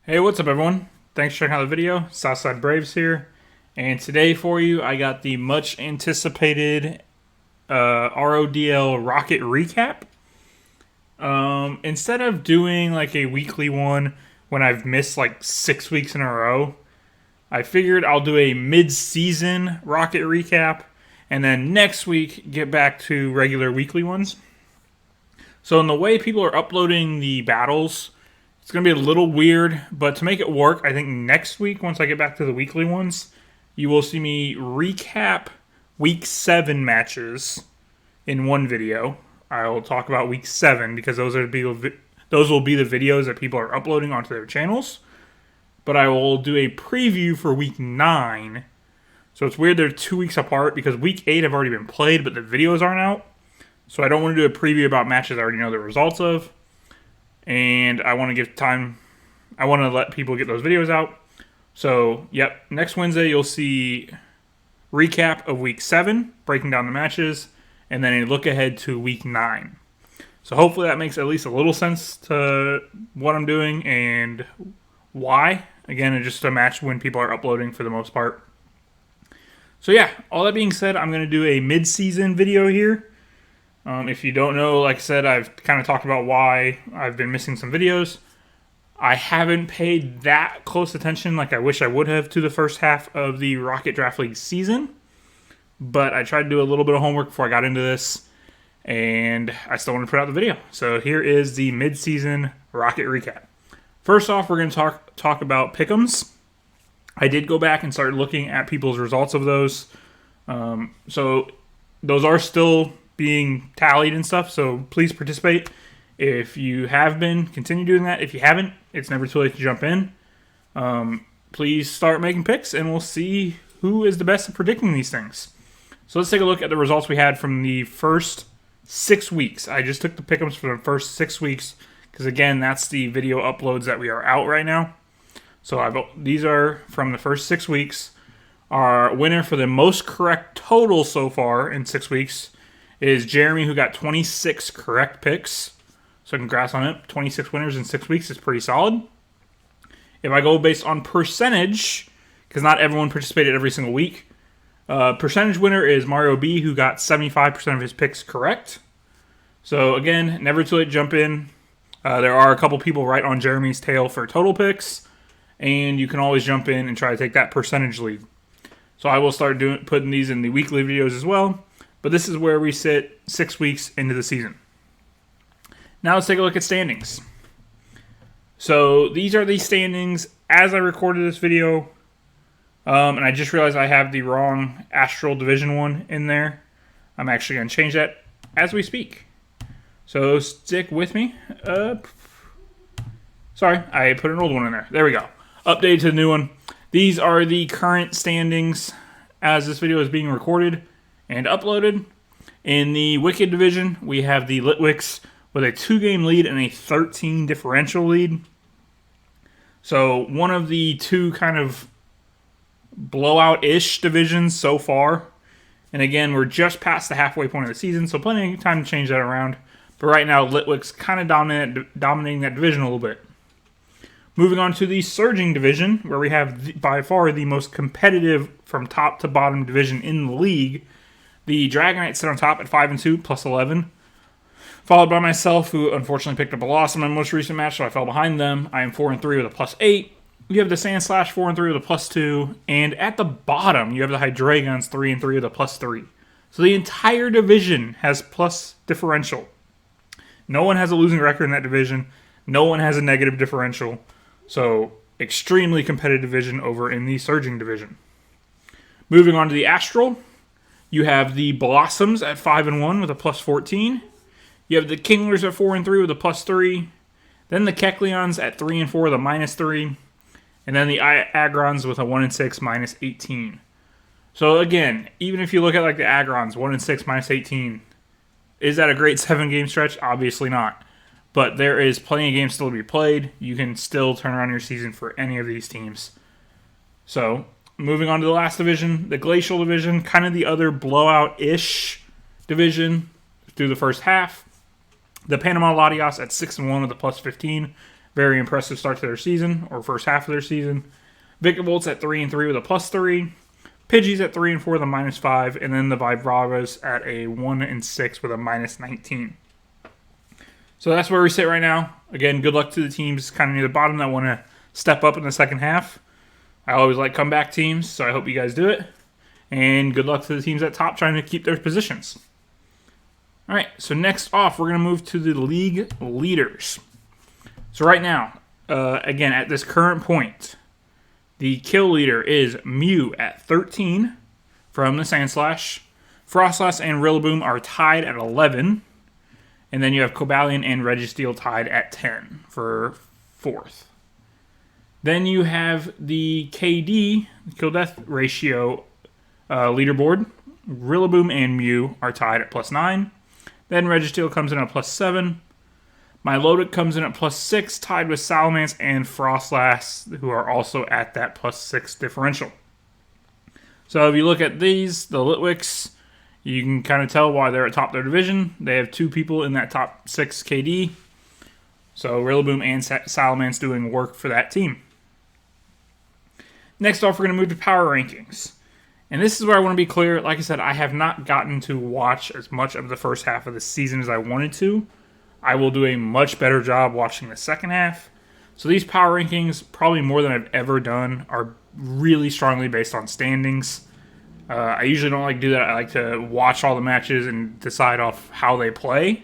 Hey, what's up, everyone? Thanks for checking out the video. Southside Braves here, and today for you, I got the much anticipated RODL Rocket recap. Instead of doing like a weekly one when I've missed like 6 weeks in a row, I figured I'll do a mid-season Rocket recap, and then next week get back to regular weekly ones. So in the way people are uploading the battles, it's going to be a little weird, but to make it work, I think next week, once I get back to the weekly ones, you will see me recap Week 7 matches in one video. I will talk about Week 7 because those will be the videos that people are uploading onto their channels. But I will do a preview for Week 9. So it's weird they're 2 weeks apart because Week 8 have already been played, but the videos aren't out. So I don't want to do a preview about matches I already know the results of. And I want to give time. I want to let people get those videos out. So, yep, next Wednesday you'll see recap of Week 7, breaking down the matches, and then a look ahead to Week 9. So hopefully that makes at least a little sense to what I'm doing and why. Again, it's just a match when people are uploading for the most part. So yeah, all that being said, I'm going to do a mid-season video here. If you don't know, like I said, I've kind of talked about why I've been missing some videos. I haven't paid that close attention like I wish I would have to the first half of the Rocket Draft League season. But I tried to do a little bit of homework before I got into this, and I still want to put out the video. So here is the mid-season Rocket recap. First off, we're going to talk about pick'ems. I did go back and start looking at people's results of those. So those are still being tallied and stuff, so please participate. If you have been, continue doing that. If you haven't, it's never too late to jump in. Please start making picks, and we'll see who is the best at predicting these things. So let's take a look at the results we had from the first 6 weeks. I just took the pick'ems for the first 6 weeks, because again, that's the video uploads that we are out right now. So these are from the first 6 weeks. Our winner for the most correct total so far in 6 weeks is Jeremy, who got 26 correct picks. So congrats on it. 26 winners in 6 weeks is pretty solid. If I go based on percentage, because not everyone participated every single week, percentage winner is Mario B, who got 75% of his picks correct. So again, never too late to jump in. There are a couple people right on Jeremy's tail for total picks, and you can always jump in and try to take that percentage lead. So I will start putting these in the weekly videos as well. But this is where we sit 6 weeks into the season. Now let's take a look at standings. So these are the standings as I recorded this video. And I just realized I have the wrong Astral Division one in there. I'm actually going to change that as we speak. So stick with me. Sorry, I put an old one in there. There we go. Update to the new one. These are the current standings as this video is being recorded and uploaded. In the Wicked division, we have the Litwicks with a 2-game lead and a 13 differential lead. So one of the two kind of blowout-ish divisions so far. And again, we're just past the halfway point of the season, so plenty of time to change that around. But right now, Litwicks kind of dominating that division a little bit. Moving on to the Surging division, where we have by far the most competitive from top to bottom division in the league. The Dragonites sit on top at 5-2, plus 11. Followed by myself, who unfortunately picked up a loss in my most recent match, so I fell behind them. I am 4-3 with a plus 8. You have the Sandslash 4-3 with a plus 2. And at the bottom, you have the Hydreigons 3-3 with a plus 3. So the entire division has plus differential. No one has a losing record in that division. No one has a negative differential. So extremely competitive division over in the Surging division. Moving on to the Astral. You have the Blossoms at 5-1 with a plus 14. You have the Kinglers at 4-3 with a plus 3. Then the Kecleons at 3-4 with a minus 3. And then the Agrons with a 1-6 minus 18. So again, even if you look at like the Agrons, 1-6 minus 18, is that a great 7-game stretch? Obviously not. But there is plenty of games still to be played. You can still turn around your season for any of these teams. So moving on to the last division, the Glacial division, kind of the other blowout-ish division through the first half. The Panama Latias at 6-1 with a plus 15. Very impressive start to their season, or first half of their season. Vicavolts at 3-3 with a +3. Pidgeys at 3-4 with a -5. And then the Vibravas at a 1-6 with a -19. So that's where we sit right now. Again, good luck to the teams kind of near the bottom that want to step up in the second half. I always like comeback teams, so I hope you guys do it. And good luck to the teams at top trying to keep their positions. All right, so next off, we're going to move to the league leaders. So right now, again, at this current point, the kill leader is Mew at 13 from the Sandslash. Frostlass and Rillaboom are tied at 11. And then you have Cobalion and Registeel tied at 10 for 4th. Then you have the KD, kill-death ratio leaderboard. Rillaboom and Mew are tied at +9. Then Registeel comes in at +7. Milotic comes in at +6, tied with Salamence and Frostlass, who are also at that +6 differential. So if you look at these, the Litwicks, you can kind of tell why they're at top of their division. They have 2 people in that top 6 KD. So Rillaboom and Salamence doing work for that team. Next off, we're going to move to power rankings. And this is where I want to be clear. Like I said, I have not gotten to watch as much of the first half of the season as I wanted to. I will do a much better job watching the second half. So these power rankings, probably more than I've ever done, are really strongly based on standings. I usually don't like to do that. I like to watch all the matches and decide off how they play,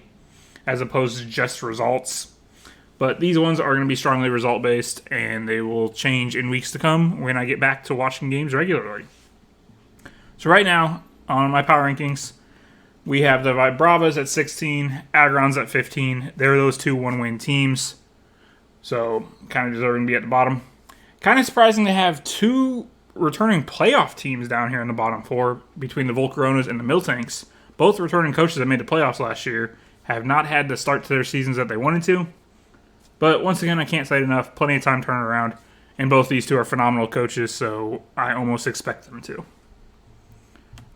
as opposed to just results. But these ones are going to be strongly result-based, and they will change in weeks to come when I get back to watching games regularly. So right now, on my power rankings, we have the Vibravas at 16, Agrons at 15. They're those 2 one-win teams, so kind of deserving to be at the bottom. Kind of surprising to have 2 returning playoff teams down here in the bottom 4 between the Volcaronas and the Miltanks. Both returning coaches that made the playoffs last year have not had the start to their seasons that they wanted to. But once again, I can't say it enough. Plenty of time to turn around. And both these 2 are phenomenal coaches, so I almost expect them to.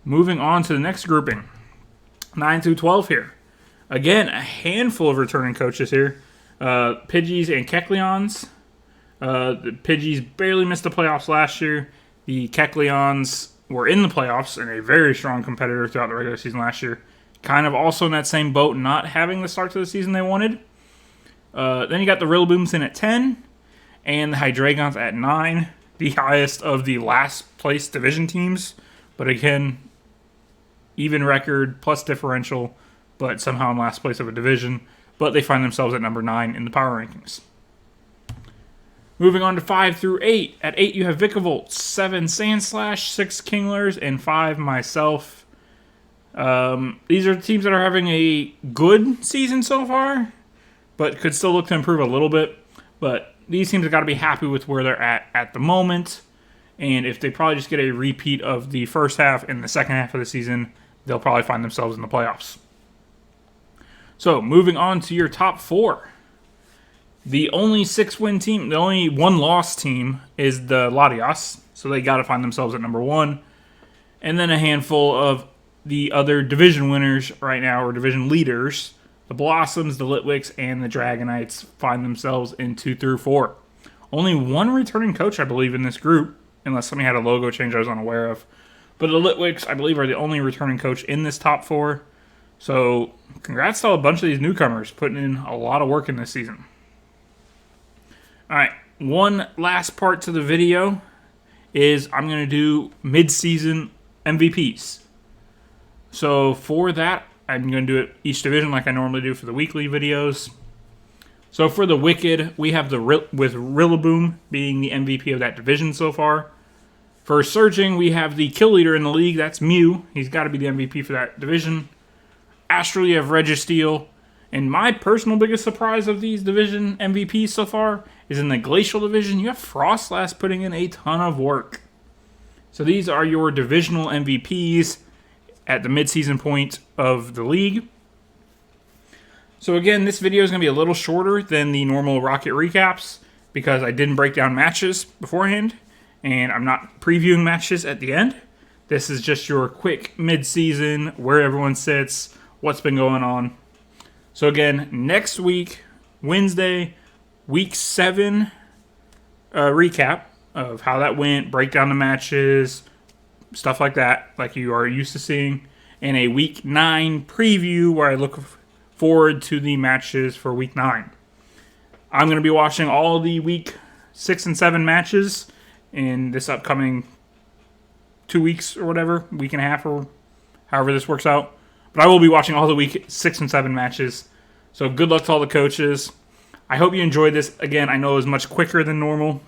Moving on to the next grouping. 9 through 12 here. Again, a handful of returning coaches here. Pidgeys and Kecleons. The Pidgeys barely missed the playoffs last year. The Kecleons were in the playoffs and a very strong competitor throughout the regular season last year. Kind of also in that same boat, not having the start to the season they wanted. Then you got the Rillabooms in at 10, and the Hydreigons at 9, the highest of the last place division teams. But again, even record plus differential, but somehow in last place of a division. But they find themselves at number 9 in the power rankings. Moving on to 5 through 8. At 8, you have Vikavolt, 7 Sandslash, 6 Kinglers, and 5 myself. These are teams that are having a good season so far, but could still look to improve a little bit. But these teams have got to be happy with where they're at the moment. And if they probably just get a repeat of the first half and the second half of the season, they'll probably find themselves in the playoffs. So, moving on to your top 4. The only 6-win team, the only 1-loss team is the Latias. So they got to find themselves at number 1. And then a handful of the other division winners right now, or division leaders. The Blossoms, the Litwicks, and the Dragonites find themselves in 2 through 4. Only 1 returning coach, I believe, in this group, unless somebody had a logo change I was unaware of. But the Litwicks, I believe, are the only returning coach in this top 4. So, congrats to a bunch of these newcomers putting in a lot of work in this season. Alright, one last part to the video is I'm going to do mid-season MVPs. So, for that, I'm going to do it each division like I normally do for the weekly videos. So for the Wicked, we have with Rillaboom being the MVP of that division so far. For Surging, we have the kill leader in the league. That's Mew. He's got to be the MVP for that division. Astral, you have Registeel. And my personal biggest surprise of these division MVPs so far is in the Glacial division. You have Frostlass putting in a ton of work. So these are your divisional MVPs at the mid-season point of the league. So again, this video is going to be a little shorter than the normal Rocket recaps because I didn't break down matches beforehand, and I'm not previewing matches at the end. This is just your quick mid-season, where everyone sits, what's been going on. So again, next week, Wednesday, Week 7 recap of how that went, break down the matches, stuff like that, like you are used to seeing, and a Week 9 preview where I look forward to the matches for Week 9. I'm going to be watching all the Week 6 and 7 matches in this upcoming 2 weeks or whatever, week and a half or however this works out. But I will be watching all the Week 6 and 7 matches. So good luck to all the coaches. I hope you enjoyed this. Again, I know it was much quicker than normal.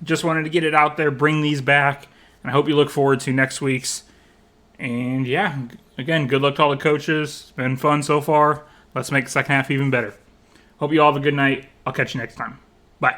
Just wanted to get it out there, bring these back, and I hope you look forward to next week's. And yeah, again, good luck to all the coaches. It's been fun so far. Let's make the second half even better. Hope you all have a good night. I'll catch you next time. Bye.